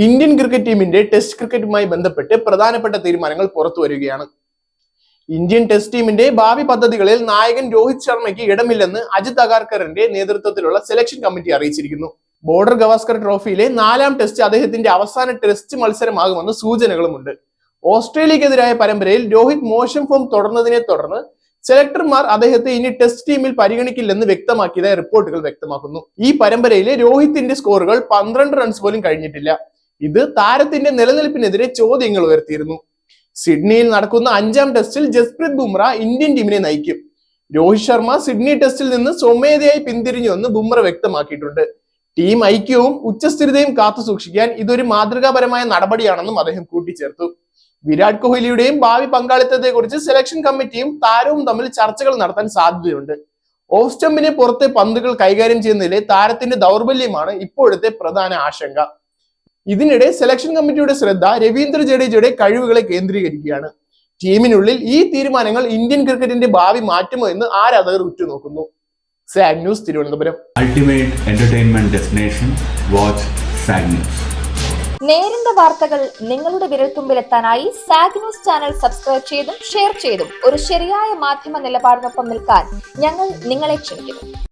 Indian cricket ടീമിന്റെ test ക്രിക്കറ്റുമായി ബന്ധപ്പെട്ട് പ്രധാനപ്പെട്ട തീരുമാനങ്ങൾ പുറത്തു വരികയാണ്. ഇന്ത്യൻ ടെസ്റ്റ് ടീമിന്റെ ഭാവി പദ്ധതികളിൽ നായകൻ രോഹിത് ശർമ്മയ്ക്ക് ഇടമില്ലെന്ന് അജിത് അഗാർക്കറിന്റെ നേതൃത്വത്തിലുള്ള സെലക്ഷൻ കമ്മിറ്റി അറിയിച്ചിരിക്കുന്നു. ബോർഡർ ഗവാസ്കർ ട്രോഫിയിലെ 4ാം ടെസ്റ്റ് അദ്ദേഹത്തിന്റെ അവസാന ടെസ്റ്റ് മത്സരമാകുമെന്ന് സൂചനകളുമുണ്ട്. ഓസ്ട്രേലിയക്കെതിരായ പരമ്പരയിൽ രോഹിത് മോശം ഫോം തുടർന്നതിനെ തുടർന്ന് സെലക്ടർമാർ അദ്ദേഹത്തെ ഇനി ടെസ്റ്റ് ടീമിൽ പരിഗണിക്കില്ലെന്ന് വ്യക്തമാക്കിയതായി റിപ്പോർട്ടുകൾ വ്യക്തമാക്കുന്നു. ഈ പരമ്പരയിലെ രോഹിത്തിന്റെ സ്കോറുകൾ 12 റൺസ് പോലും കഴിഞ്ഞിട്ടില്ല. ഇത് താരത്തിന്റെ നിലനിൽപ്പിനെതിരെ ചോദ്യങ്ങൾ ഉയർത്തിയിരുന്നു. സിഡ്നിയിൽ നടക്കുന്ന 5ാം ടെസ്റ്റിൽ ജസ്പ്രീത് ബുംറ ഇന്ത്യൻ ടീമിനെ നയിക്കും. രോഹിത് ശർമ്മ സിഡ്നി ടെസ്റ്റിൽ നിന്ന് സ്വമേധയായി പിന്തിരിഞ്ഞുവെന്ന് ബുംറ വ്യക്തമാക്കിയിട്ടുണ്ട്. ടീം ഐക്യവും ഉച്ചസ്ഥിരതയും കാത്തു സൂക്ഷിക്കാൻ ഇതൊരു മാതൃകാപരമായ നടപടിയാണെന്നും അദ്ദേഹം കൂട്ടിച്ചേർത്തു. വിരാട് കോഹ്ലിയുടെയും ഭാവി പങ്കാളിത്തത്തെക്കുറിച്ച് സെലക്ഷൻ കമ്മിറ്റിയും താരവും തമ്മിൽ ചർച്ചകൾ നടത്താൻ സാധ്യതയുണ്ട്. ഓഫ് സ്റ്റമ്പിനെ പുറത്തെ പന്തുകൾ കൈകാര്യം ചെയ്യുന്നതിലെ താരത്തിന്റെ ദൗർബല്യമാണ് ഇപ്പോഴത്തെ പ്രധാന ആശങ്ക. ഇതിനിടെ സെലക്ഷൻ കമ്മിറ്റിയുടെ ശ്രദ്ധ രവീന്ദ്ര ജഡേജയുടെ കഴിവുകളെ കേന്ദ്രീകരിക്കുകയാണ്. ടീമിനുള്ളിൽ ഈ തീരുമാനങ്ങൾ ഇന്ത്യൻ ക്രിക്കറ്റിന്റെ ഭാവി മാറ്റുമോ എന്ന് ആരാധകർ ഉറ്റുനോക്കുന്നു. Saag news, Thiruvananthapuram. Ultimate entertainment destination, watch Saag news. നേരിന്റെ വാർത്തകൾ നിങ്ങളുടെ വിരൽത്തുമ്പിലെത്താനായി സാഗ് ന്യൂസ് ചാനൽ സബ്സ്ക്രൈബ് ചെയ്തും ഷെയർ ചെയ്തും ഒരു ശരിയായ മാധ്യമ നിലപാടിനൊപ്പം നിൽക്കാൻ ഞങ്ങൾ നിങ്ങളെ ക്ഷണിക്കുന്നു.